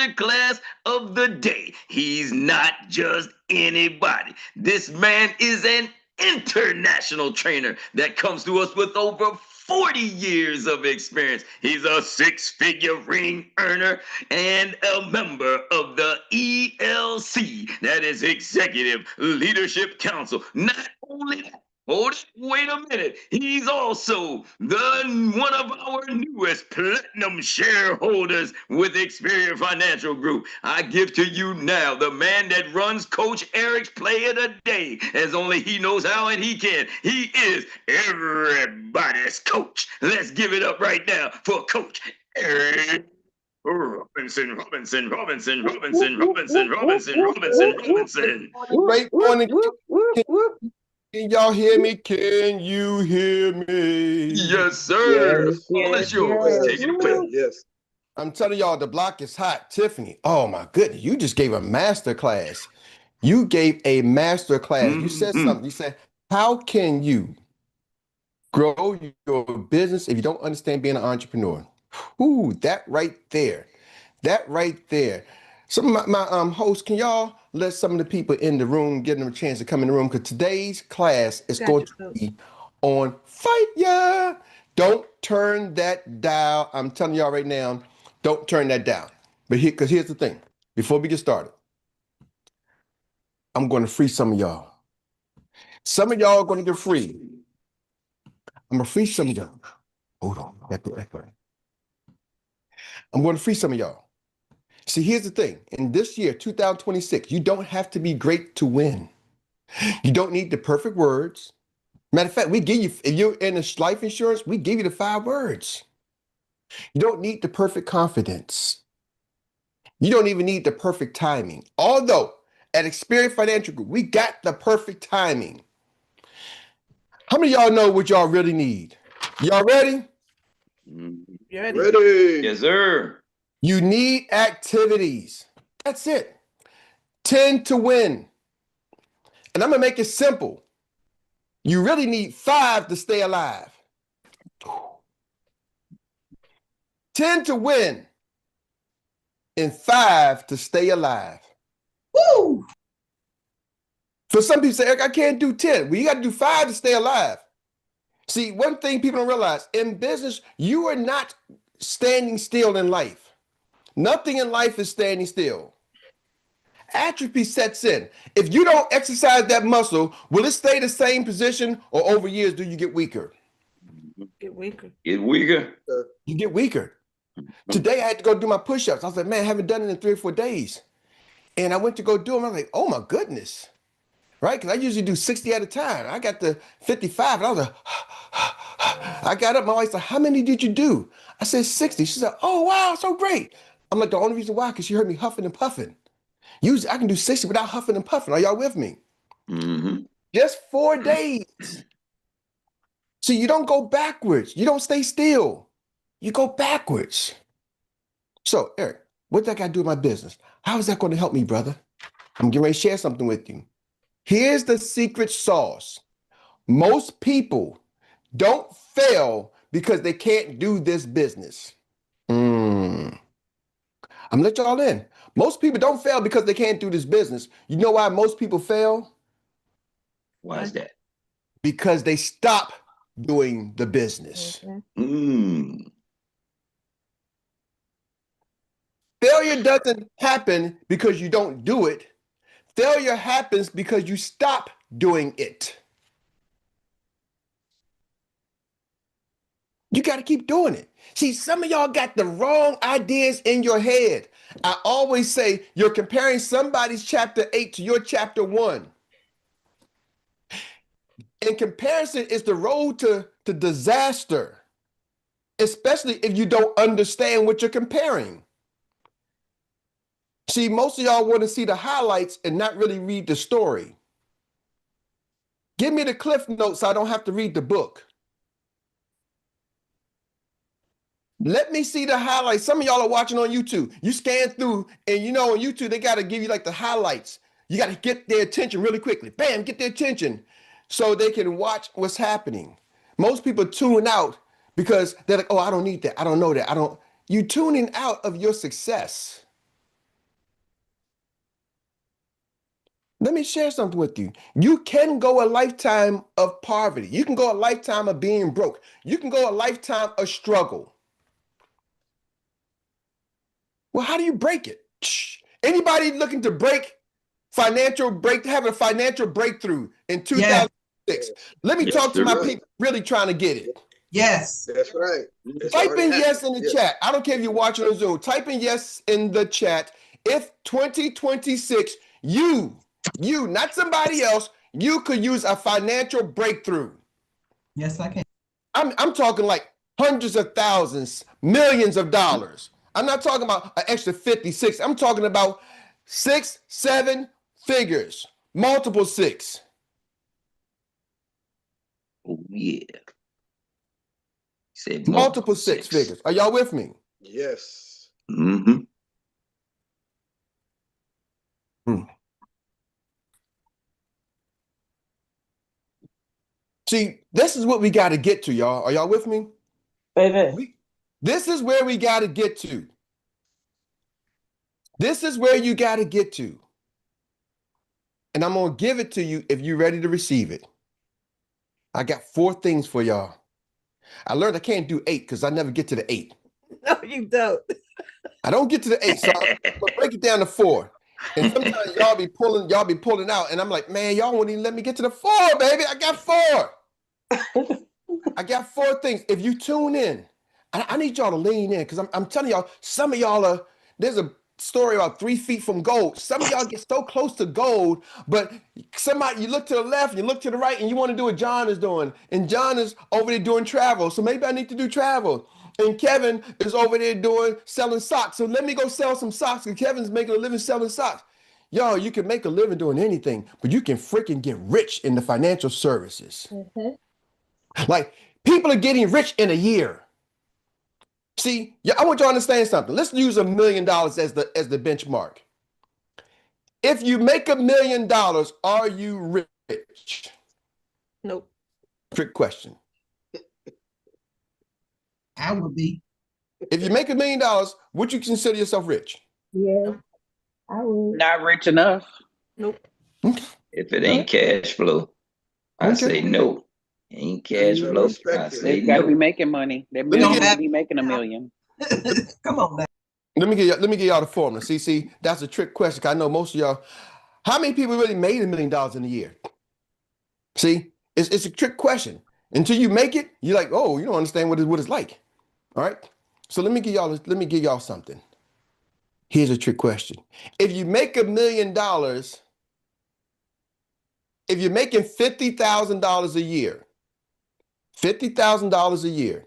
masterclass of the day. He's not just anybody. This man is an international trainer that comes to us with over 40 years of experience. He's a six-figure ring earner and a member of the ELC, that is Executive Leadership Council. Not only that, wait a minute. He's also one of our newest platinum shareholders with Xperts Financial Group. I give to you now the man that runs Coach Erik's Play of the Day, as only he knows how and he can. He is everybody's coach. Let's give it up right now for Coach Erik Robinson. Great morning. Can y'all hear me? Can you hear me? Yes, sir. Yes, All is yours. Take it away. Yes. I'm telling y'all, the block is hot. Tiffany, oh my goodness, you just gave a master class. You gave a master class. You said something. You said, how can you grow your business if you don't understand being an entrepreneur? Ooh, that right there. That right there. Some of my hosts, can y'all let some of the people in the room, give them a chance to come in the room? Because today's class is going to be on Fight Ya. Don't turn that dial. I'm telling y'all right now, don't turn that down. But because here's the thing. Before we get started, I'm going to free some of y'all. Some of y'all are going to get free. I'm going to free some of y'all. Hold on. I'm going to free some of y'all. See, here's the thing. In this year, 2026, you don't have to be great to win. You don't need the perfect words. Matter of fact, we give you, if you're in a life insurance, we give you the 5 words. You don't need the perfect confidence. You don't even need the perfect timing. Although at Xperts Financial Group, we got the perfect timing. How many of y'all know what y'all really need? Y'all ready? Ready. Yes, sir. You need activities. That's it. 10 to win. And I'm going to make it simple. You really need 5 to stay alive. 10 to win and 5 to stay alive. Woo! For some people say, Eric, I can't do 10. Well, you got to do 5 to stay alive. See, one thing people don't realize, in business, you are not standing still in life. Nothing in life is standing still. Atrophy sets in. If you don't exercise that muscle, will it stay the same position, or over years do you get weaker? Get weaker. Get weaker. You get weaker. Today I had to go do my push-ups. I was like, man, I haven't done it in 3 or 4 days. And I went to go do them. I was like, oh my goodness. Right? Because I usually do 60 at a time. I got to 55 and I was like, I got up. My wife said, how many did you do? I said 60. She said, oh wow, so great. I'm like, the only reason why, because she heard me huffing and puffing. Usually I can do 60 without huffing and puffing. Are y'all with me? Just 4 days. So you don't go backwards. You don't stay still. You go backwards. So, Eric, what do I got to do with my business? How is that going to help me, brother? I'm getting ready to share something with you. Here's the secret sauce. Most people don't fail because they can't do this business. I'm gonna let y'all in. Most people don't fail because they can't do this business. You know why most people fail? Why is that? Because they stop doing the business. Failure doesn't happen because you don't do it. Failure happens because you stop doing it. You got to keep doing it. See, some of y'all got the wrong ideas in your head. I always say you're comparing somebody's chapter 8 to your chapter 1. And comparison is the road to disaster, especially if you don't understand what you're comparing. See, most of y'all want to see the highlights and not really read the story. Give me the cliff notes so I don't have to read the book. Let me see the highlights. Some of y'all are watching on YouTube. You scan through, and you know on YouTube, they got to give you like the highlights. You got to get their attention really quickly. Bam, get their attention so they can watch what's happening. Most people tune out because they're like, oh, I don't need that. I don't know that. You tuning out of your success. Let me share something with you. You can go a lifetime of poverty. You can go a lifetime of being broke. You can go a lifetime of struggle. Well, how do you break it? Anybody looking to have a financial breakthrough in 2006? Yeah. Let me talk to my people really trying to get it. Yes. That's right. Type in yes in the chat. I don't care if you're watching on Zoom. Type in yes in the chat. If 2026, you, not somebody else, you could use a financial breakthrough. Yes, I can. I'm talking like hundreds of thousands, millions of dollars. I'm not talking about an extra 56. I'm talking about 6, 7 figures, multiple 6. Oh, yeah. Said Multiple 6 figures. Are y'all with me? Yes. Mm-hmm. See, this is what we got to get to, y'all. Are y'all with me? Baby. This is where we got to get to. This is where you got to get to. And I'm going to give it to you if you're ready to receive it. I got 4 things for y'all. I learned I can't do 8 because I never get to the 8. No, you don't. I don't get to the 8, so I'm gonna break it down to 4. And sometimes y'all be pulling out, and I'm like, man, y'all won't even let me get to the 4, baby. I got 4. I got 4 things. If you tune in, I need y'all to lean in because I'm telling y'all, some of y'all there's a story about 3 feet from gold. Some of y'all get so close to gold, but you look to the left, you look to the right, and you want to do what John is doing. And John is over there doing travel. So maybe I need to do travel. And Kevin is over there selling socks. So let me go sell some socks. And Kevin's making a living selling socks. Yo, you can make a living doing anything, but you can freaking get rich in the financial services. Like, people are getting rich in a year. See, I want you to understand something. Let's use $1 million as the benchmark. If you make $1 million, are you rich? Nope. Trick question. I would be. If you make $1 million, would you consider yourself rich? Yeah, I would. Not rich enough. Nope. If it ain't cash flow, I say no. Ain't cash flow, I say They gotta no. be making money. They don't be making $1 million. Come on now. Let me give y'all the formula. See, that's a trick question. I know most of y'all. How many people really made $1 million in a year? See, it's a trick question. Until you make it, you're like, oh, you don't understand what it's like. All right. So let me give y'all something. Here's a trick question. If you make $1 million, if you're making $50,000 a year, $50,000 a year,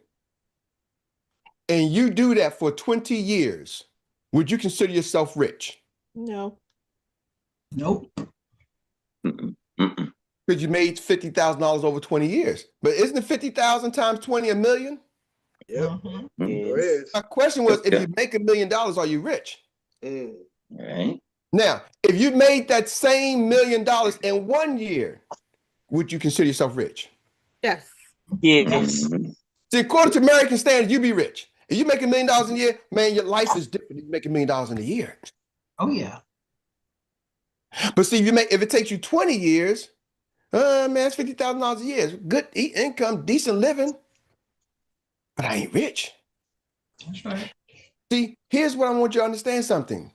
and you do that for 20 years, would you consider yourself rich? No. Nope. Because you made $50,000 over 20 years. But isn't it 50,000 times 20 $1 million? Yep. Yes. My question was, if you make $1 million, are you rich? Right. Now, if you made that same $1 million in 1 year, would you consider yourself rich? Yes. Yes. See, according to American standards, you be rich. If you make $1 million a year, man, your life is different if you make $1 million in a year. Oh yeah. But see, if it takes you 20 years, man, it's $50,000 a year. It's good income, decent living, but I ain't rich. That's right. See, here's what I want you to understand something.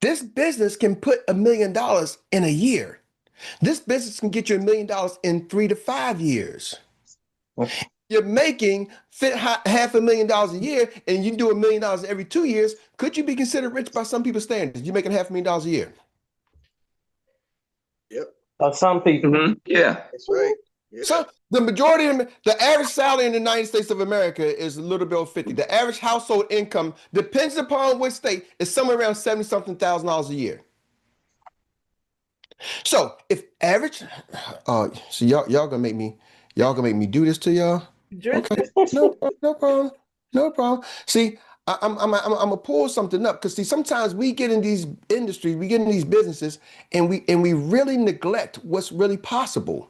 This business can put $1 million in a year. This business can get you $1 million in 3 to 5 years. You're making $500,000 a year and you do $1 million every 2 years. Could you be considered rich by some people's standards? You're making $500,000 a year. Yep. Or some people. Yeah. That's right. Yeah. So the average salary in the United States of America is a little bit over 50. The average household income, depends upon which state, is somewhere around $70-something thousand a year. So if average, so y'all gonna make me do this to y'all? Okay, no problem. See, I'm gonna pull something up because see, sometimes we get in these industries, we get in these businesses, and we really neglect what's really possible.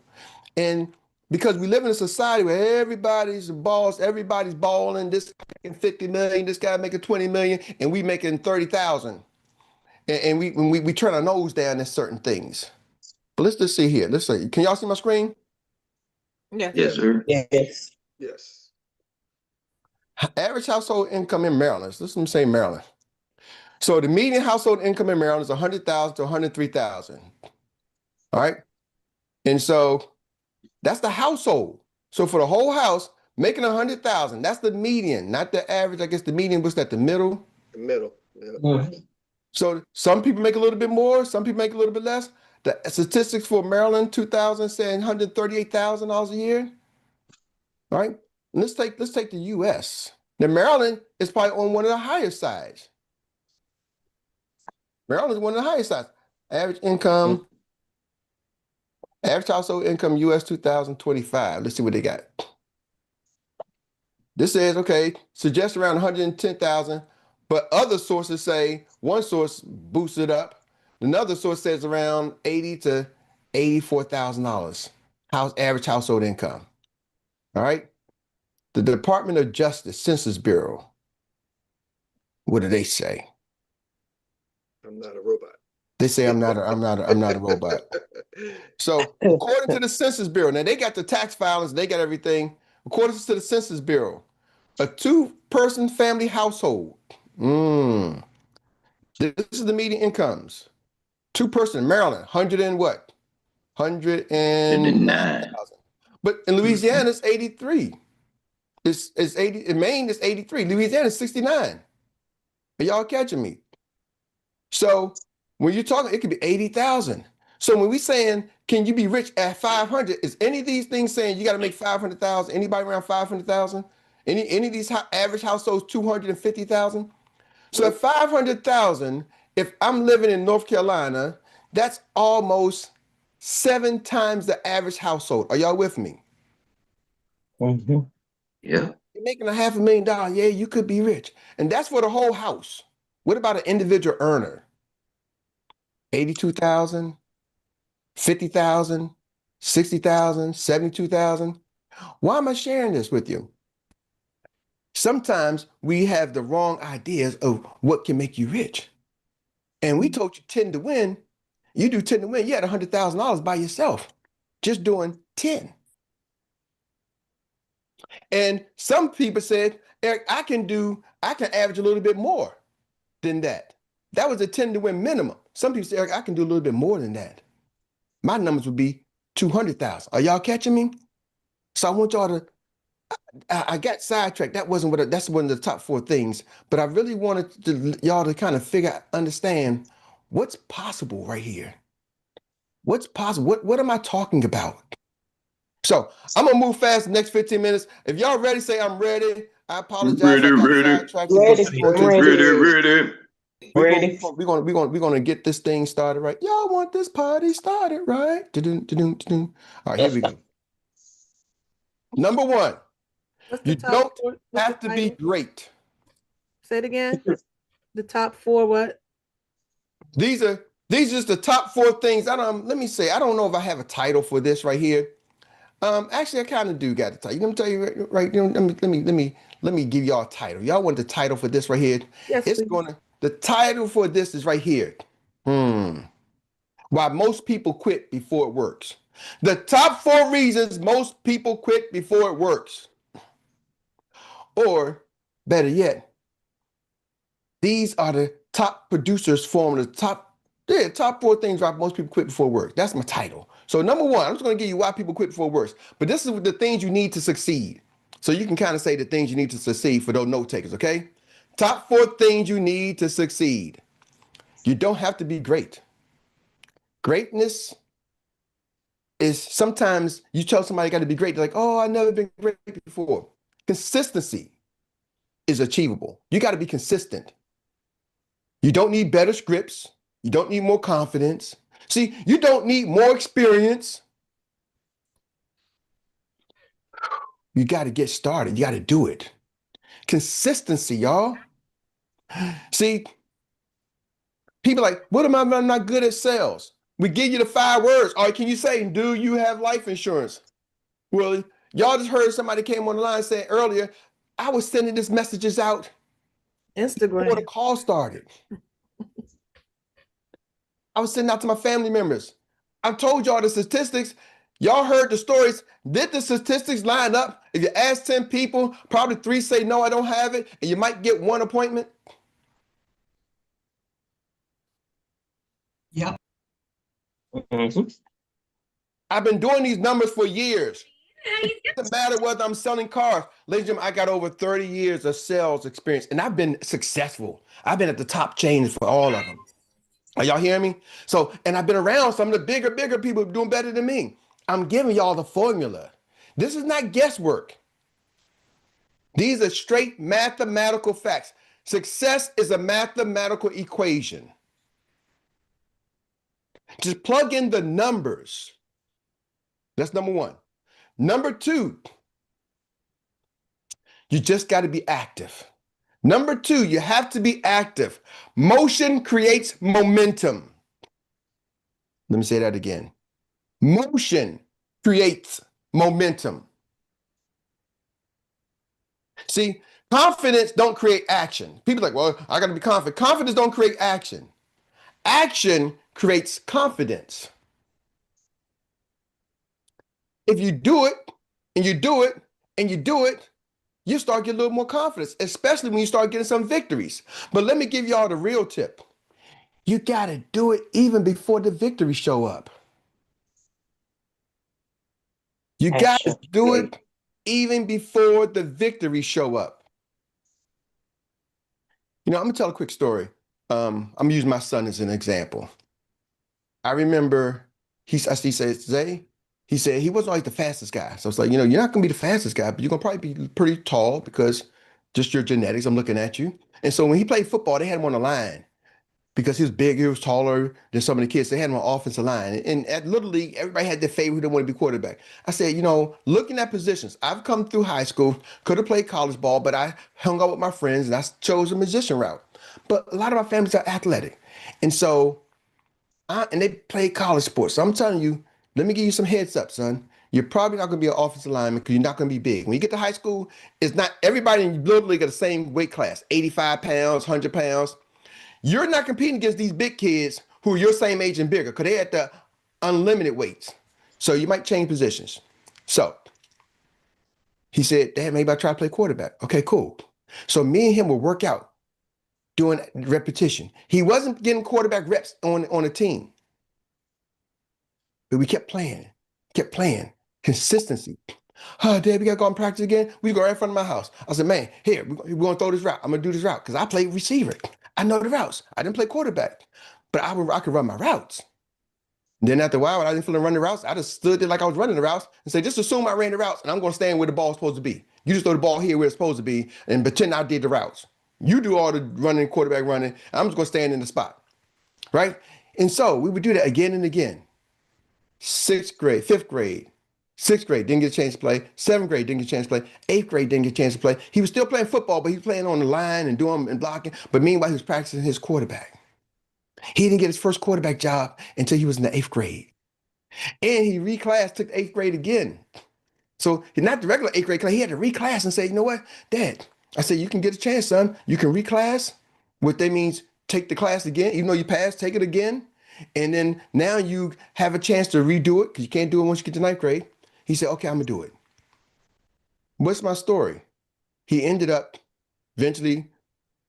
And because we live in a society where everybody's a boss, everybody's balling, this guy making 50 million, this guy making 20 million, and we making 30,000. And we turn our nose down at certain things. But let's just see here. Let's see. Can y'all see my screen? Yes. Yes, sir. Yes. Yes. Average household income in Maryland. Let's say Maryland. So the median household income in Maryland is 100,000 to 103,000. All right. And so that's the household. So for the whole house, making 100,000, that's the median, not the average. I guess the median was at the middle. The middle. Yeah. So some people make a little bit more, some people make a little bit less. The statistics for Maryland, 2000, saying $138,000 a year. All right. And let's take the US. Now Maryland is probably on one of the higher sides. Maryland is one of the highest sides. Average income, average household income US 2025. Let's see what they got. This says, okay, suggests around 110,000, but other sources say, one source boosts it up. Another source says around $80,000 to $84,000 average household income. All right. The Department of Justice Census Bureau. What do they say? I'm not a robot. They say I'm not a robot. So according to the Census Bureau, now they got the tax filings, they got everything. According to the Census Bureau, a 2-person family household. This is the median incomes. 2-person Maryland, 100 and what? 109,000. But in Louisiana, it's 83. It's 80. In Maine, it's 83. Louisiana is 69. Are y'all catching me? So when you're talking, it could be 80,000. So when we saying, can you be rich at 500? Is any of these things saying you got to make 500,000? Anybody around 500,000? Any of these average households 250,000? So at 500,000, if I'm living in North Carolina, that's almost 7 times the average household. Are y'all with me? Mm-hmm. Yeah. You're making $500,000. Yeah, you could be rich. And that's for the whole house. What about an individual earner? 82,000, 50,000, 60,000, 72,000. Why am I sharing this with you? Sometimes we have the wrong ideas of what can make you rich. And we told you 10 to win. You do 10 to win. You had $100,000 by yourself, just doing 10. And some people said, Eric, I can average a little bit more than that. That was a 10 to win minimum. Some people say, Eric, I can do a little bit more than that. My numbers would be 200,000. Are y'all catching me? So I want y'all to, I got sidetracked. That's one of the top 4 things, but I really wanted y'all to kind of understand what's possible right here. What's possible? What am I talking about? So I'm gonna move fast the next 15 minutes. If y'all ready, say I'm ready. I apologize. Ready. We're gonna get this thing started right. Y'all want this party started right? All right, here we go. Number 1, you don't have to be great. Say it again. The top 4 what? These are just the top 4 things. Let me say, I don't know if I have a title for this right here. Actually, I kind of do got a title. Let me tell you right. Let me give y'all a title. Y'all want the title for this right here? Yes, please. The title for this is right here. Why most people quit before it works. The top 4 reasons most people quit before it works. Or better yet, these are the top producers formula, top 4 things why most people quit before it works. That's my title. So number 1, I'm just going to give you why people quit before it works. But this is the things you need to succeed. So you can kind of say the things you need to succeed for those note takers, okay? Top 4 things you need to succeed. You don't have to be great. Greatness is sometimes you tell somebody you got to be great. They're like, oh, I've never been great before. Consistency is achievable. You got to be consistent. You don't need better scripts. You don't need more confidence. See, you don't need more experience. You got to get started. You got to do it. Consistency, y'all. See, people are like, what am I? I'm not good at sales. We give you the 5 words. All right, can you say, do you have life insurance? Well, y'all just heard somebody came on the line saying earlier, I was sending these messages out Instagram before the call started. I was sending out to my family members. I've told y'all the statistics. Y'all heard the stories. Did the statistics line up? If you ask 10 people, probably 3 say, no, I don't have it. And you might get 1 appointment. Yep. I've been doing these numbers for years. It doesn't matter whether I'm selling cars. Ladies and gentlemen, I got over 30 years of sales experience, and I've been successful. I've been at the top chains for all of them. Are y'all hearing me? So, and I've been around some of the bigger people doing better than me. I'm giving y'all the formula. This is not guesswork. These are straight mathematical facts. Success is a mathematical equation. Just plug in the numbers. That's number 1. Number 2, you just got to be active. Number 2, you have to be active. Motion creates momentum. Let me say that again. Motion creates momentum. See, confidence don't create action. People are like, well, I got to be confident. Confidence don't create action. Action creates confidence. If you do it, and you do it, and you do it, you start getting a little more confidence, especially when you start getting some victories. But let me give y'all the real tip. You got to do it even before the victories show up. You got to do it even before the victories show up. You know, I'm going to tell a quick story. I'm going to use my son as an example. I remember he said, Zay, he said he wasn't like the fastest guy. So it's like, you know, you're not going to be the fastest guy, but you're going to probably be pretty tall because just your genetics, I'm looking at you. And so when he played football, they had him on the line because he was big, he was taller than some of the kids. They had him on offensive line. And at Little League, everybody had their favorite who didn't want to be quarterback. I said, you know, looking at positions, I've come through high school, could have played college ball, but I hung out with my friends and I chose a musician route. But a lot of my families are athletic. And so, and they play college sports. So I'm telling you, let me give you some heads up, son. You're probably not going to be an offensive lineman because you're not going to be big. When you get to high school, it's not everybody in Little League are the same weight class, 85 pounds, 100 pounds. You're not competing against these big kids who are your same age and bigger because they're at the unlimited weights. So you might change positions. So he said, Dad, maybe I'll try to play quarterback. Okay, cool. So me and him will work out doing repetition. He wasn't getting quarterback reps on a team. But we kept playing. Consistency. Oh, Dad, we got to go and practice again. We go right in front of my house. I said, man, here, we're going to throw this route. I'm going to do this route because I played receiver. I know the routes. I didn't play quarterback, but I could run my routes. And then after a while, when I didn't feel like running the routes, I just stood there like I was running the routes and said, just assume I ran the routes and I'm going to stand where the ball's supposed to be. You just throw the ball here where it's supposed to be and pretend I did the routes. You do all the running, quarterback running. I'm just going to stand in the spot, right? And so we would do that again and again. 6th grade, 5th grade, 6th grade, didn't get a chance to play. 7th grade, didn't get a chance to play. 8th grade, didn't get a chance to play. He was still playing football, but he was playing on the line and doing and blocking. But meanwhile, he was practicing his quarterback. He didn't get his first quarterback job until he was in the 8th grade. And he reclassed, took 8th grade again. So not the regular 8th grade class, he had to reclass and say, you know what, Dad, I said, you can get a chance, son. You can reclass. What that means, take the class again. Even though you passed, take it again. And then now you have a chance to redo it because you can't do it once you get to 9th grade. He said, okay, I'm going to do it. What's my story? He ended up eventually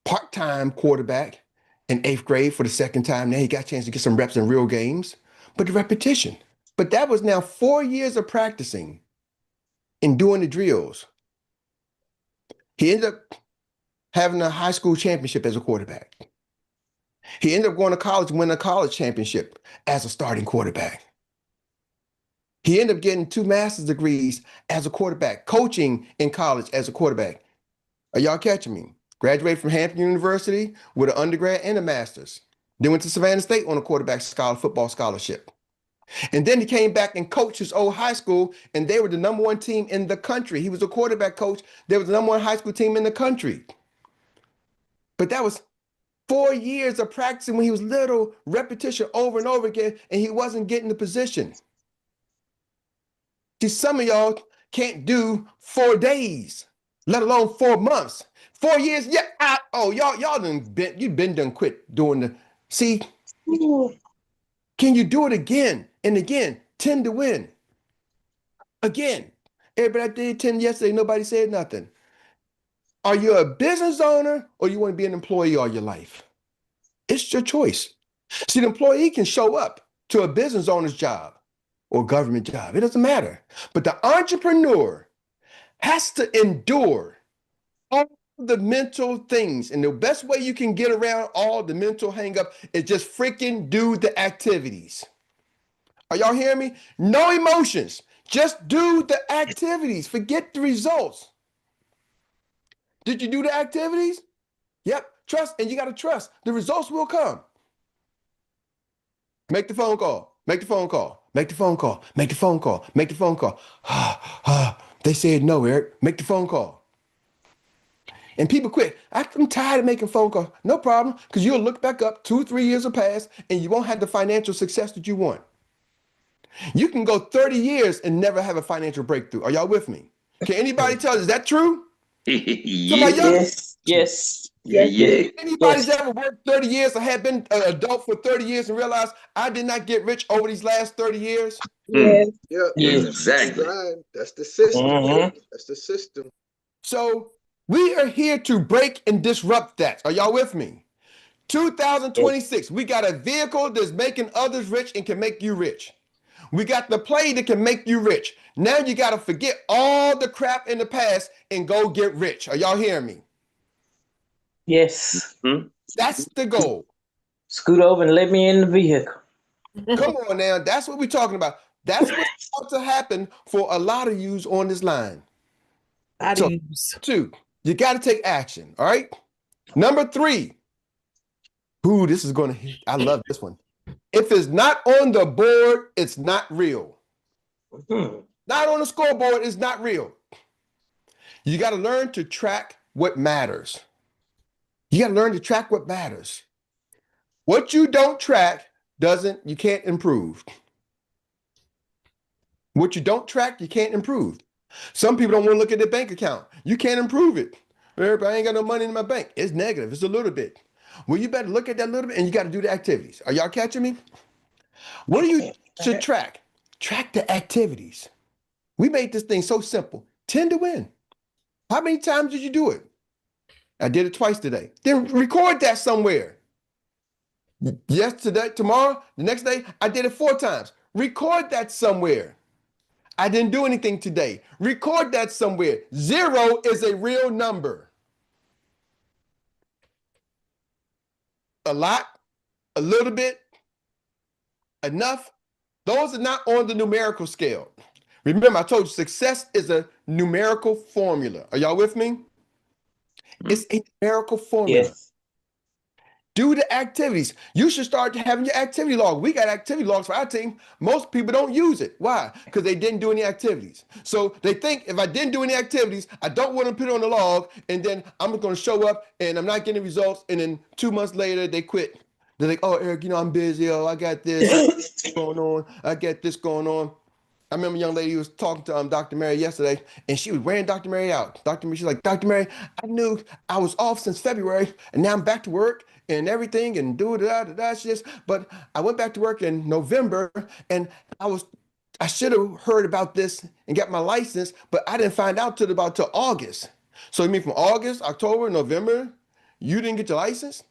part-time quarterback in 8th grade for the 2nd time. Now he got a chance to get some reps in real games, but the repetition. But that was now 4 years of practicing and doing the drills. He ended up having a high school championship as a quarterback. He ended up going to college and winning a college championship as a starting quarterback. He ended up getting 2 master's degrees as a quarterback, coaching in college as a quarterback. Are y'all catching me? Graduated from Hampton University with an undergrad and a master's. Then went to Savannah State on a quarterback football scholarship. And then he came back and coached his old high school, and they were the #1 team in the country. He was a quarterback coach. They were the #1 high school team in the country. But that was 4 years of practicing when he was little, repetition over and over again, and he wasn't getting the position. See, some of y'all can't do 4 days, let alone 4 months. 4 years, yeah. Y'all done quit doing the, see, Can you do it again and again? 10 to win. Again. Everybody, I did 10 yesterday. Nobody said nothing. Are you a business owner or you want to be an employee all your life? It's your choice. See, the employee can show up to a business owner's job or government job. It doesn't matter. But the entrepreneur has to endure all the mental things. And the best way you can get around all the mental hang up is just freaking do the activities. Are y'all hearing me? No emotions. Just do the activities. Forget the results. Did you do the activities? Yep. Trust, and you got to trust. The results will come. Make the phone call. Make the phone call. Make the phone call. Make the phone call. Make the phone call. They said no, Eric. Make the phone call. And people quit. I'm tired of making phone calls. No problem, because you'll look back up 2-3 years will pass, and you won't have the financial success that you want. You can go 30 years and never have a financial breakthrough. Are y'all with me? Can anybody tell us, is that true? Yes. Yes. Yeah. Anybody's ever worked 30 years or had been an adult for 30 years and realized I did not get rich over these last 30 years? Yes. Yeah. Yes. Exactly. That's the system. Mhm. That's the system. So we are here to break and disrupt that. Are y'all with me? 2026, we got a vehicle that's making others rich and can make you rich. We got the play that can make you rich. Now you got to forget all the crap in the past and go get rich. Are y'all hearing me? Yes. That's the goal. Scoot over and let me in the vehicle. Come on now. That's what we're talking about. That's what's about to happen for a lot of yous on this line. Two, you got to take action. All right. Number 3. Ooh, this is going to, I love this one. If it's not on the board, it's not real. Not on the scoreboard, it's not real. You got to learn to track what matters. You got to learn to track what matters. What you don't track you can't improve. What you don't track, you can't improve. Some people don't want to look at their bank account. You can't improve it. I ain't got no money in my bank. It's negative. It's a little bit. Well, you better look at that little bit and you got to do the activities. Are y'all catching me? What do you should track? Track the activities. We made this thing so simple. 10 to win. How many times did you do it? I did it twice today. Then record that somewhere. Yesterday, tomorrow, the next day, I did it 4 times. Record that somewhere. I didn't do anything today. Record that somewhere. 0 is a real number. A lot, a little bit, enough. Those are not on the numerical scale. Remember, I told you success is a numerical formula. Are y'all with me? It's a numerical formula. Yes. Do the activities. You should start having your activity log. We got activity logs for our team. Most people don't use it. Why? Because they didn't do any activities. So they think if I didn't do any activities, I don't want to put it on the log, and then I'm going to show up and I'm not getting results, and then 2 months later they quit. They're like, oh, Eric, I'm busy. Oh, I got this going on. I got this going on. I remember a young lady who was talking to Dr. Mary yesterday, and she was wearing Dr. Mary out. She's like, Dr. Mary, I knew I was off since February, and now I'm back to work and everything, and but I went back to work in November, and I should have heard about this and got my license, but I didn't find out till August. So you mean from August, October, November, you didn't get your license?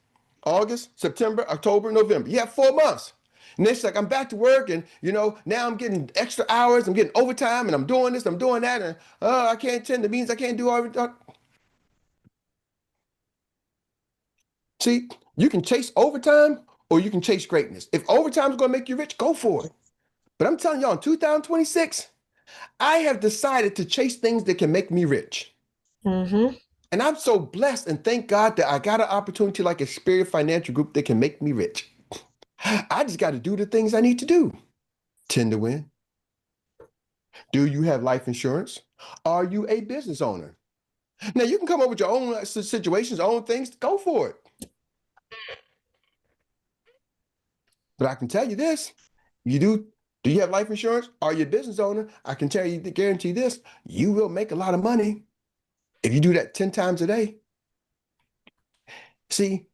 August, September, October, November. You have 4 months. And then she's like, I'm back to work, and now I'm getting extra hours, I'm getting overtime, and I'm doing this, I'm doing that, and I can't attend the meetings, I can't do all that. See, you can chase overtime or you can chase greatness. If overtime is going to make you rich, go for it. But I'm telling y'all, in 2026, I have decided to chase things that can make me rich. And I'm so blessed and thank God that I got an opportunity like Xperts Financial Group that can make me rich. I just got to do the things I need to do. 10 to win. Do you have life insurance? Are you a business owner? Now, you can come up with your own situations, own things. Go for it. But I can tell you this. Do you have life insurance? Are you a business owner? I can tell you, guarantee this. You will make a lot of money if you do that 10 times a day. See,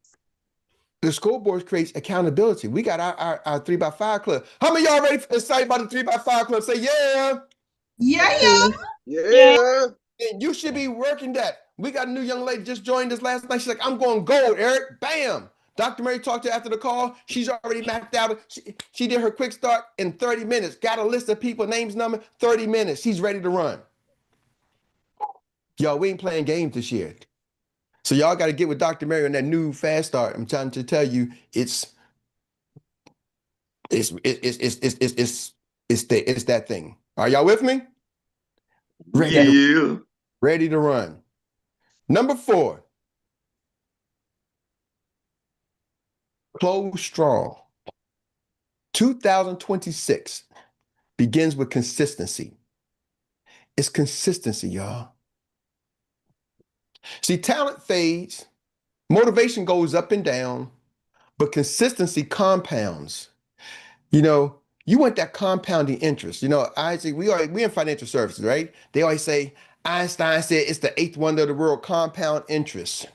The school board creates accountability. We got our 3x5 club. How many of y'all ready excited about the 3x5 club? Say yeah. Yeah. Yeah. And you should be working that. We got a new young lady just joined us last night. She's like, I'm going gold, Eric. Bam. Dr. Mary talked to her after the call. She's already mapped out. She did her quick start in 30 minutes. Got a list of people, names, number, 30 minutes. She's ready to run. Y'all, we ain't playing games this year. So y'all got to get with Dr. Mary on that new fast start. I'm trying to tell you, it's that thing. Are y'all with me? Ready to run. Number 4, close strong. 2026 begins with consistency. It's consistency, y'all. See, talent fades, motivation goes up and down, but consistency compounds. You know, you want that compounding interest. You know, Isaac, we in financial services, right? They always say, Einstein said it's the 8th wonder of the world, compound interest.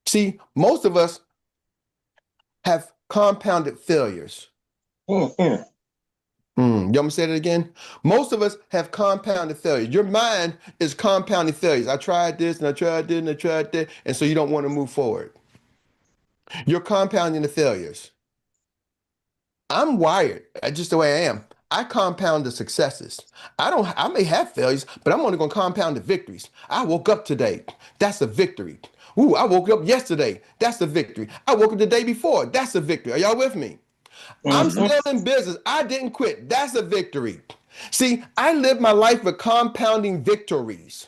See, most of us have compounded failures. You want me to say that again? Most of us have compounded failures. Your mind is compounding failures. I tried this and I tried this and I tried that. And so you don't want to move forward. You're compounding the failures. I'm wired. That's just the way I am. I compound the successes. I may have failures, but I'm only going to compound the victories. I woke up today. That's a victory. Ooh, I woke up yesterday. That's a victory. I woke up the day before. That's a victory. Are y'all with me? I'm still in business. I didn't quit. That's a victory. See, I live my life with compounding victories.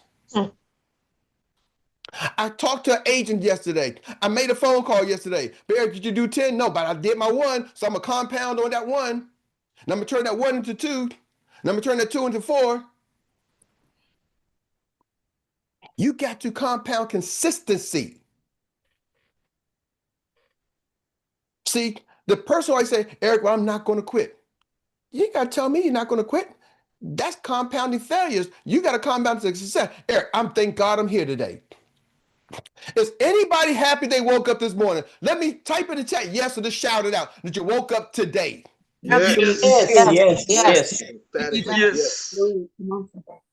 I talked to an agent yesterday. I made a phone call yesterday. Barry, did you do 10? No, but I did my 1. So I'm going to compound on that 1. And I'm going to turn that 1 into 2. And I'm going to turn that 2 into 4. You got to compound consistency. See, the person always say, Eric, well, I'm not going to quit. You ain't got to tell me you're not going to quit. That's compounding failures. You got to compound success. Eric, thank God I'm here today. Is anybody happy they woke up this morning? Let me type in the chat yes or just shout it out that you woke up today. Yes.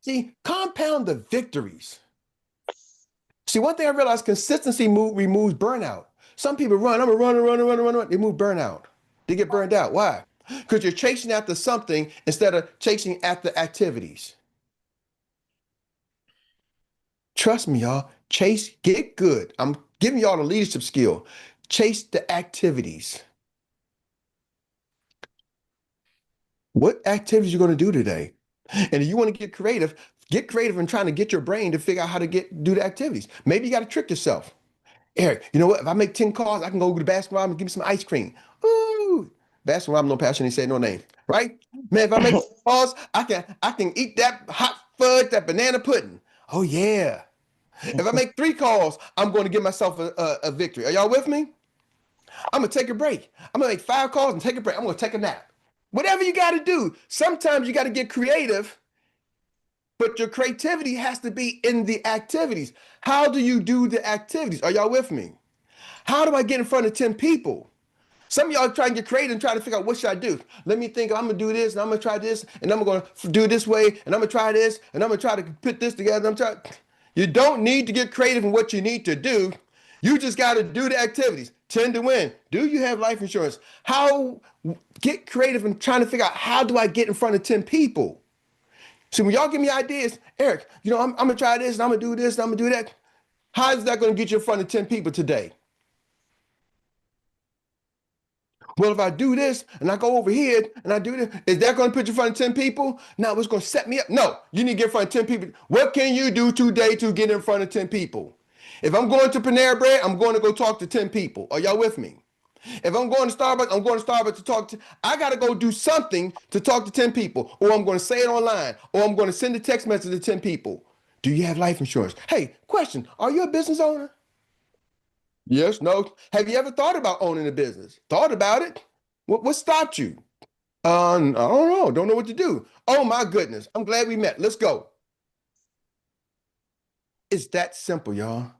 See, compound the victories. See, one thing I realized, consistency removes burnout. Some people run, I'm gonna run. They move burnout. They get burned out. Why? Because you're chasing after something instead of chasing after activities. Trust me, y'all. Chase, get good. I'm giving y'all the leadership skill. Chase the activities. What activities you going to do today? And if you want to get creative in trying to get your brain to figure out how to do the activities. Maybe you got to trick yourself. Eric, you know what? If I make 10 calls, I can go to the basketball and give me some ice cream. Ooh, basketball, I'm no passion, he said no name, right? Man, if I make calls, I can eat that hot fudge, that banana pudding. Oh yeah. If I make 3 calls, I'm going to give myself a victory. Are y'all with me? I'm going to take a break. I'm going to make 5 calls and take a break. I'm going to take a nap. Whatever you got to do. Sometimes you got to get creative, but your creativity has to be in the activities. How do you do the activities? Are y'all with me? How do I get in front of 10 people? Some of y'all try to get creative and try to figure out what should I do. Let me think, I'm going to do this, and I'm going to try this, and I'm going to do it this way, and I'm going to try this, and I'm going to try to put this together. You don't need to get creative in what you need to do. You just got to do the activities. 10 to win. Do you have life insurance? Get creative in trying to figure out, how do I get in front of 10 people? See, when y'all give me ideas, Eric, you know, I'm going to try this, and I'm going to do this, and I'm going to do that. How is that going to get you in front of 10 people today? Well, if I do this and I go over here and I do this, is that going to put you in front of 10 people? No, it's going to set me up. No, you need to get in front of 10 people. What can you do today to get in front of 10 people? If I'm going to Panera Bread, I'm going to go talk to 10 people. Are y'all with me? If I'm going to Starbucks, I'm going to Starbucks to talk to, I got to go do something to talk to 10 people, or I'm going to say it online, or I'm going to send a text message to 10 people. Do you have life insurance? Hey, question, are you a business owner? Yes, no. Have you ever thought about owning a business? Thought about it? What stopped you? I don't know. Don't know what to do. Oh my goodness. I'm glad we met. Let's go. It's that simple, y'all.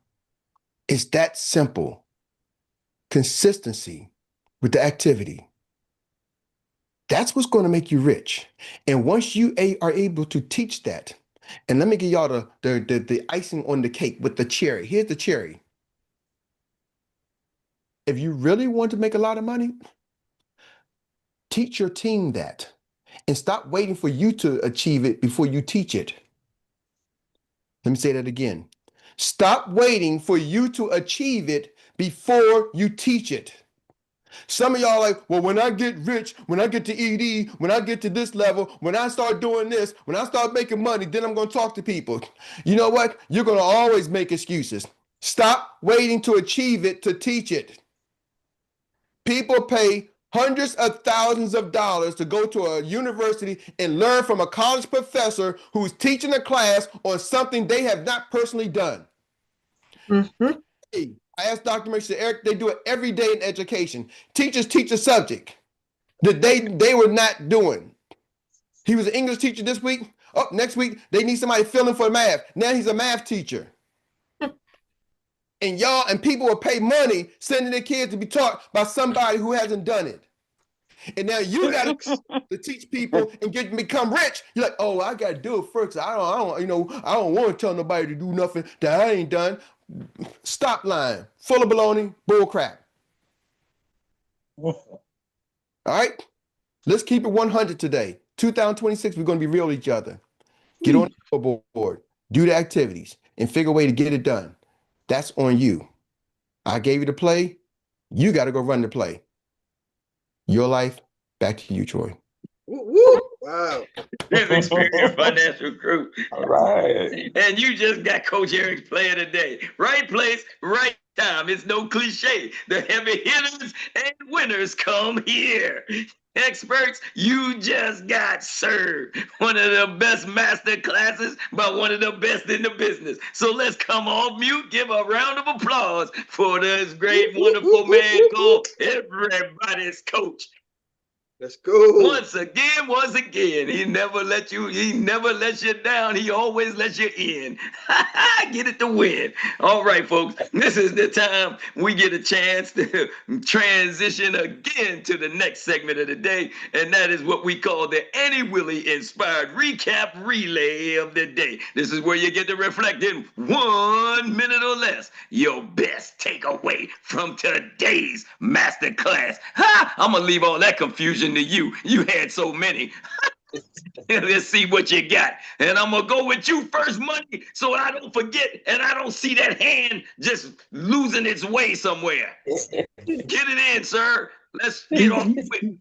It's that simple. consistency with the activity. That's what's going to make you rich. And once you are able to teach that, and let me give y'all the icing on the cake with the cherry. Here's the cherry. If you really want to make a lot of money, teach your team that. And stop waiting for you to achieve it before you teach it. Let me say that again. Stop waiting for you to achieve it before you teach it. Some of y'all are like, well, when I get rich, when I get to ED, when I get to this level, when I start doing this, when I start making money, then I'm going to talk to people. You know what? You're going to always make excuses. Stop waiting to achieve it to teach it. People pay hundreds of thousands of dollars to go to a university and learn from a college professor who's teaching a class on something they have not personally done. Mm-hmm. Hey, I asked Dr. Mr. Eric, they do it every day in education. Teachers teach a subject that they were not doing. He was an English teacher this week. Oh, next week, they need somebody filling for math. Now he's a math teacher. And y'all and people will pay money sending their kids to be taught by somebody who hasn't done it. And now you got to teach people and become rich. You're like, oh, I got to do it first. I don't want to tell nobody to do nothing that I ain't done. Stop lying. Full of baloney, bull crap. All right? Let's keep it 100 today. 2026, we're going to be real with each other. Get on the board, do the activities, and figure a way to get it done. That's on you. I gave you the play. You got to go run the play. Your life, back to you, Troy. Woo. Wow. This Experienced Financial Group. All right. And you just got Coach Erik's play of the day. Right place, right time. It's no cliche. The heavy hitters and winners come here. Experts, you just got served. One of the best master classes by one of the best in the business. So let's come off mute, give a round of applause for this great, wonderful man called everybody's coach. Let's go. Once again, he never lets you down. He always lets you in. Get it to win. All right, folks, this is the time we get a chance to transition again to the next segment of the day, and that is what we call the 𝗍cie inspired recap relay of the day. This is where you get to reflect in 1 minute or less your best takeaway from today's masterclass. I'm gonna leave all that confusion to you. You had so many. Let's see what you got. And I'm gonna go with you first, Money, so I don't forget and I don't see that hand just losing its way somewhere. Get it in, sir. Let's get off with.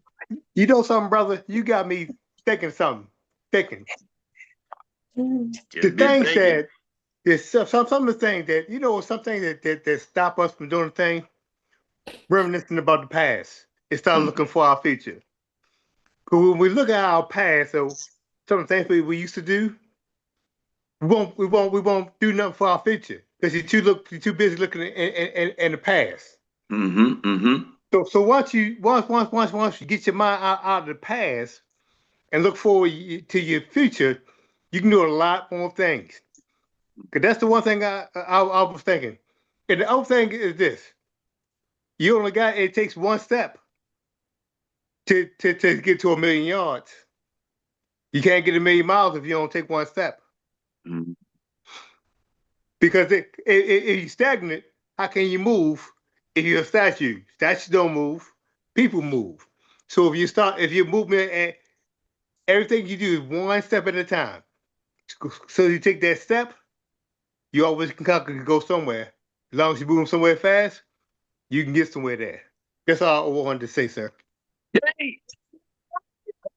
You know something, brother? You got me thinking something. The things that there's some of the things that something that stop us from doing the thing, reminiscing about the past. And start looking for our future. Because when we look at our past, so some of the things we used to do, we won't do nothing for our future because you're too busy looking in the past. So once you get your mind out of the past and look forward to your future, you can do a lot more things. Because that's the one thing I was thinking. And the other thing is this: it takes one step to get to 1,000,000 yards. You can't get 1,000,000 miles if you don't take one step. Because if you're stagnant, how can you move if you're a statue? Statues don't move, people move. So if you're moving, and everything you do is one step at a time. So you take that step, you always can go somewhere. As long as you're moving somewhere fast, you can get somewhere there. That's all I wanted to say, sir. Hey,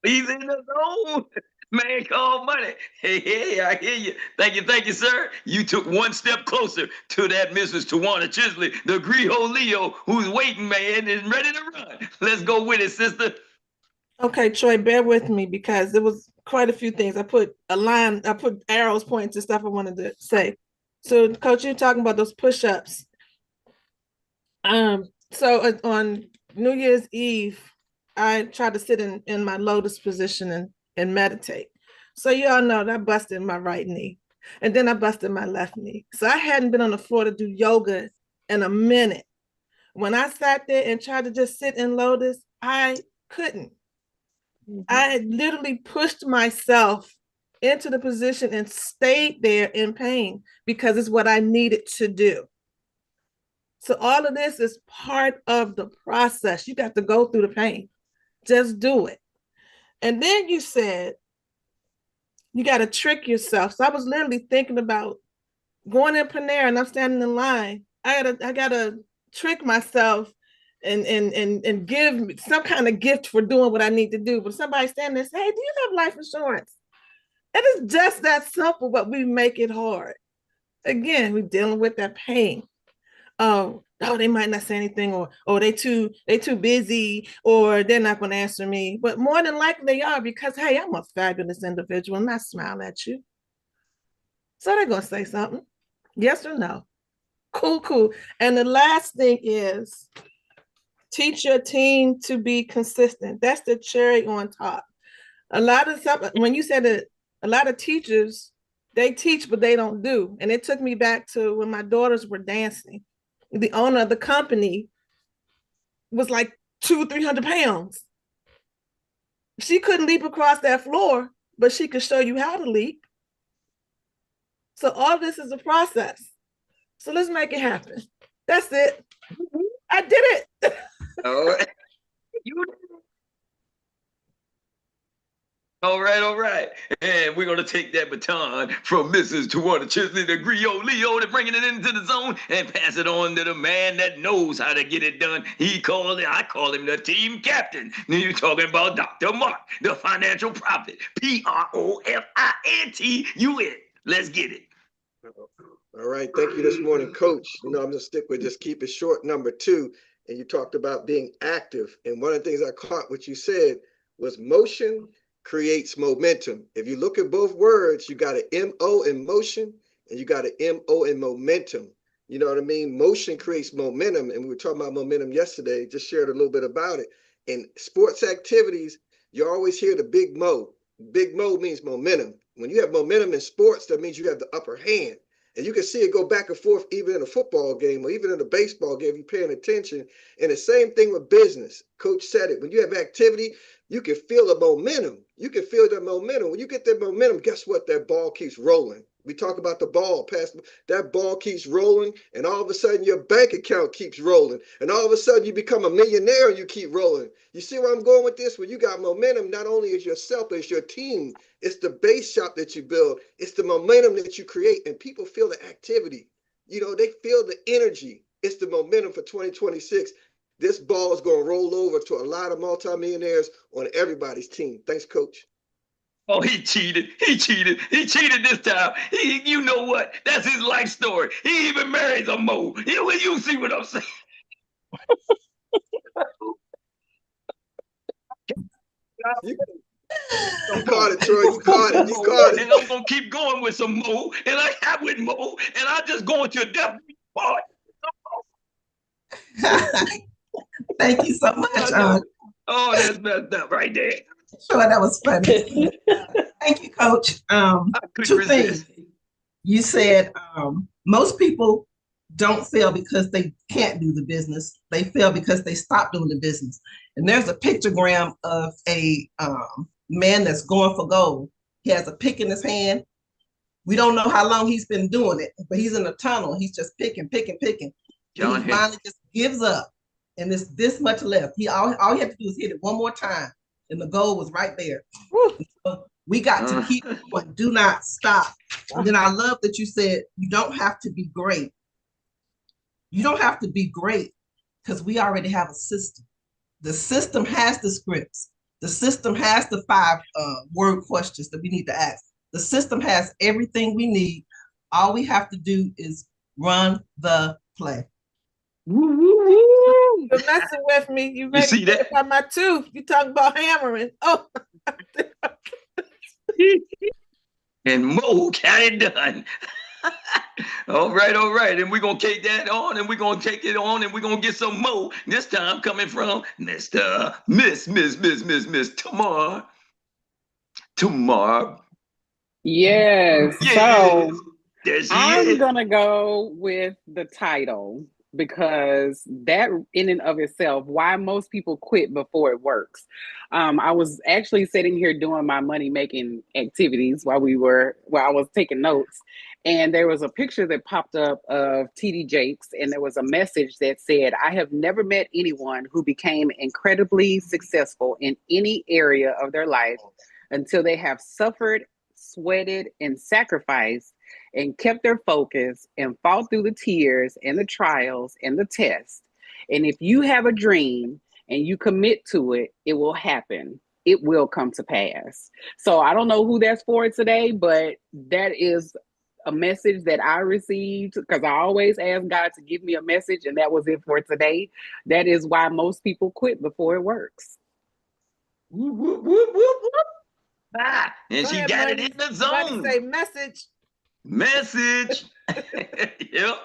he's in the zone. Man called Money. Hey, I hear you. Thank you, sir. You took one step closer to that Mrs. Tawana Chisley, the Griho Leo, who's waiting, man, and ready to run. Let's go with it, sister. Okay, Troy, bear with me because there was quite a few things. I put arrows pointing to stuff I wanted to say. So, Coach, you're talking about those push-ups. So on New Year's Eve, I tried to sit in my lotus position and meditate. So you all know that I busted my right knee and then I busted my left knee. So I hadn't been on the floor to do yoga in a minute. When I sat there and tried to just sit in lotus, I couldn't. I had literally pushed myself into the position and stayed there in pain because it's what I needed to do. So all of this is part of the process. You got to go through the pain. Just do it. And then you said, you got to trick yourself. So I was literally thinking about going in Panera and I'm standing in line. I gotta trick myself and give some kind of gift for doing what I need to do. But somebody standing there and say, hey, do you have life insurance? It is just that simple, but we make it hard. Again, we're dealing with that pain. Oh, they might not say anything, or they too busy, or they're not going to answer me. But more than likely they are, because hey, I'm a fabulous individual and I smile at you. So they're going to say something. Yes or no? Cool. And the last thing is teach your team to be consistent. That's the cherry on top. A lot of stuff, when you said that, a lot of teachers, they teach, but they don't do. And it took me back to when my daughters were dancing. The owner of the company was like 200-300 pounds. She couldn't leap across that floor, but she could show you how to leap. So all this is a process. So let's make it happen. That's it. I did it. All right. All right. And we're going to take that baton from Mrs. Tawana Chisley, the Griot Leo, to bringing it into the zone and pass it on to the man that knows how to get it done. I call him the team captain. Now you're talking about Dr. Mark, the financial prophet, PROFINTUN. Let's get it. All right. Thank you this morning, Coach. I'm going to stick with just keep it short, number 2. And you talked about being active. And one of the things I caught what you said was motion creates momentum. If you look at both words, you got an M-O in motion and you got an M-O in momentum. You know what I mean? Motion creates momentum. And we were talking about momentum yesterday, just shared a little bit about it. In sports activities, you always hear the big mo. Big mo means momentum. When you have momentum in sports, that means you have the upper hand. And you can see it go back and forth even in a football game or even in a baseball game, if you're paying attention. And the same thing with business. Coach said it. When you have activity, you can feel the momentum. You can feel the momentum. When you get that momentum, guess what? That ball keeps rolling. We talk about the ball, that ball keeps rolling, and all of a sudden your bank account keeps rolling. And all of a sudden you become a millionaire and you keep rolling. You see where I'm going with this? When you got momentum, not only is yourself, but it's your team. It's the base shop that you build. It's the momentum that you create, and people feel the activity. You know, they feel the energy. It's the momentum for 2026. This ball is going to roll over to a lot of multimillionaires on everybody's team. Thanks, Coach. Oh, he cheated this time. You know what? That's his life story. He even marries a Mo. You see what I'm saying? You caught it, Troy. You caught it. And I'm going to keep going with some Mo. And I have with Mo. And I just going to a death part. Thank you so much. Oh, that's messed up right there. Sure, that was funny. Thank you, Coach. 2 things. You said most people don't fail because they can't do the business. They fail because they stop doing the business. And there's a pictogram of a man that's going for gold. He has a pick in his hand. We don't know how long he's been doing it, but he's in a tunnel. He's just picking. And he finally just gives up. And there's this much left. All he had to do is hit it one more time, and the goal was right there. So we got to keep going. Do not stop. And then I love that you said you don't have to be great. You don't have to be great because we already have a system. The system has the scripts. The system has the 5 word questions that we need to ask. The system has everything we need. All we have to do is run the play. You're messing with me. You see that? By my tooth. You talking about hammering. Oh. And Mo got it done. All right. And we're going to take that on, and we're going to take it on, and we're going to get some Mo. This time coming from Miss Tamar. Yes. So I'm going to go with the title because that in and of itself, why most people quit before it works. I was actually sitting here doing my money making activities while I was taking notes, and there was a picture that popped up of TD Jakes, and there was a message that said, "I have never met anyone who became incredibly successful in any area of their life until they have suffered, sweated, and sacrificed and kept their focus and fought through the tears and the trials and the tests. And if you have a dream and you commit to it, it will happen. It will come to pass." So I don't know who that's for today, but that is a message that I received, because I always ask God to give me a message, and that was it for today. That is why most people quit before it works. Whoop, whoop, whoop, whoop, whoop. Ah, and Go she ahead, got Marty. it in the Somebody zone. say message. Message. Yep.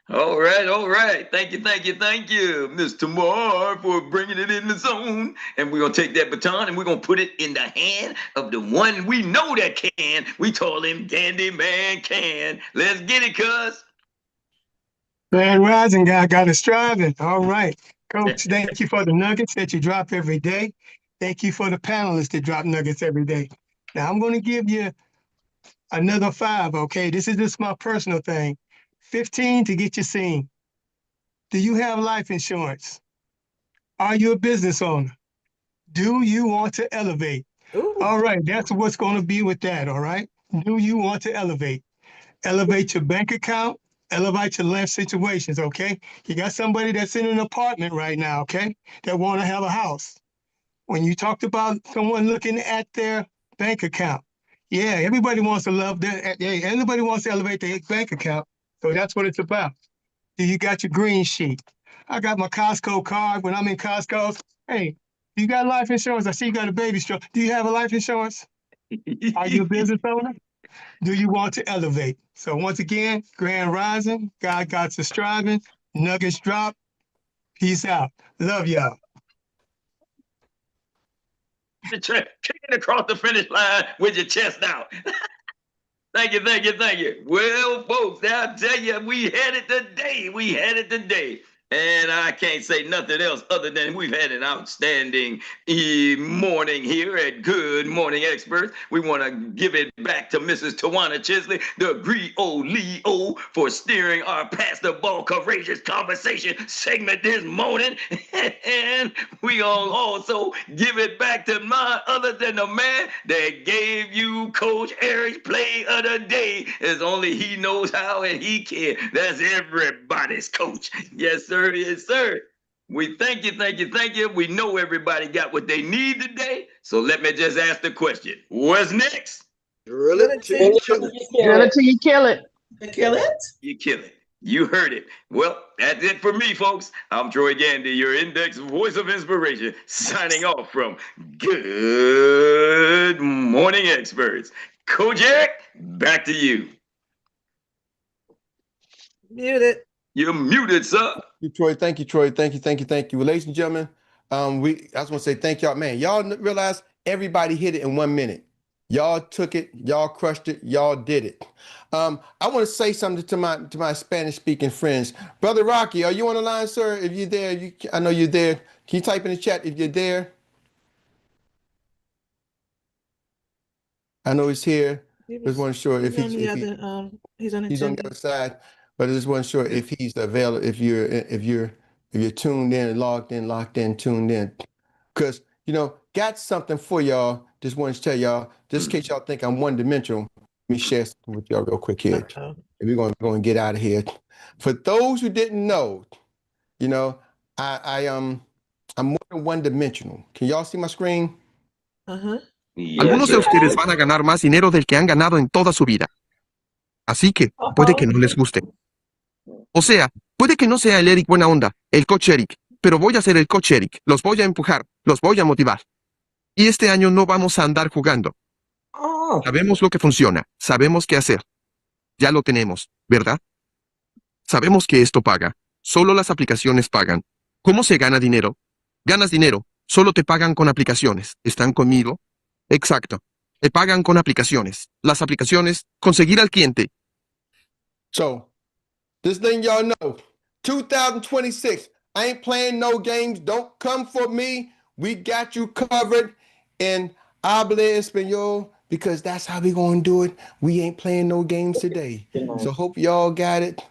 All right. Thank you, Mr. Moore, for bringing it in the zone. And we're going to take that baton and we're going to put it in the hand of the one we know that can. We call him Candy Man Can. Let's get it, cuz. Grand Rising guy got us striving. All right. Coach, thank you for the nuggets that you drop every day. Thank you for the panelists that drop nuggets every day. Now I'm going to give you another 5, okay? This is just my personal thing. 15 to get you seen. Do you have life insurance? Are you a business owner? Do you want to elevate? Ooh. All right, that's what's going to be with that, all right? Do you want to elevate? Elevate your bank account, elevate your life situations, okay? You got somebody that's in an apartment right now, okay, that want to have a house. When you talked about someone looking at their bank account, yeah, everybody wants to everybody wants to elevate their bank account. So that's what it's about. Do you got your green sheet? I got my Costco card. When I'm in Costco, hey, you got life insurance? I see you got a baby stroke. Do you have a life insurance? Are you a business owner? Do you want to elevate? So once again, Grand Rising, God got to striving, nuggets drop. Peace out. Love y'all. Kicking across the finish line with your chest out. Thank you. Well, folks, I'll tell you, we had it today. And I can't say nothing else other than we've had an outstanding morning here at Good Morning Experts. We want to give it back to Mrs. Tawana Chisley, the Leo, for steering our Pass the Ball Courageous Conversation segment this morning. And we gonna also give it back to none other than the man that gave you Coach Erik's Play of the Day, as only he knows how and he can. That's everybody's coach. Yes, sir. Yes, sir. We thank you. We know everybody got what they need today. So let me just ask the question. What's next? Drill it till you kill it. Drill it till you kill it. Kill it? You kill it. You heard it. Well, that's it for me, folks. I'm Troy Gandy, your index voice of inspiration, signing off from Good Morning Experts. Coach Erik, back to you. Muted. You're muted, sir. Thank you, Troy. Thank you. Well, ladies and gentlemen, I just want to say thank y'all. Man, y'all realize everybody hit it in 1 minute. Y'all took it, y'all crushed it, y'all did it. I want to say something to my Spanish-speaking friends. Brother Rocky, are you on the line, sir? If you're there, I know you're there. Can you type in the chat if you're there? I know he's here. Just wasn't sure if he's on the other side. But I just wasn't sure if he's available, if you're tuned in, locked in, tuned in. Because, got something for y'all. Just wanted to tell y'all, just in case y'all think I'm one-dimensional, let me share something with y'all real quick here. And we're going to get out of here. For those who didn't know, I'm more than one-dimensional. Can y'all see my screen? Algunos de ustedes van a ganar más dinero del que han ganado en toda su vida. Así que puede que no les guste. O sea, puede que no sea el Erik buena onda, el Coach Erik, pero voy a ser el Coach Erik, los voy a empujar, los voy a motivar. Y este año no vamos a andar jugando. Sabemos lo que funciona, sabemos qué hacer. Ya lo tenemos, ¿verdad? Sabemos que esto paga. Solo las aplicaciones pagan. ¿Cómo se gana dinero? Ganas dinero, solo te pagan con aplicaciones. ¿Están conmigo? Exacto. Te pagan con aplicaciones. Las aplicaciones, conseguir al cliente. So, just letting y'all know, 2026. I ain't playing no games. Don't come for me. We got you covered in 𝗯𝗿𝗲 español, because that's how we gonna do it. We ain't playing no games today. So hope y'all got it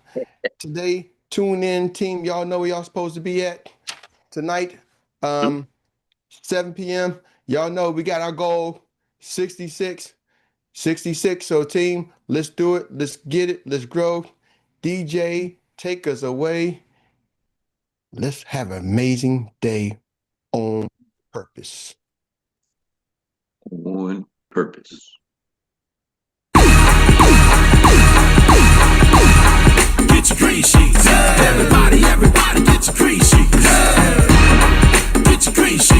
today. Tune in, team. Y'all know where y'all supposed to be at tonight, 7 p.m. Y'all know we got our goal, 66. So team, let's do it. Let's get it. Let's grow. DJ, take us away. Let's have an amazing day on purpose. On purpose. Get your green sheets. Everybody get your green sheets. Get your green sheets.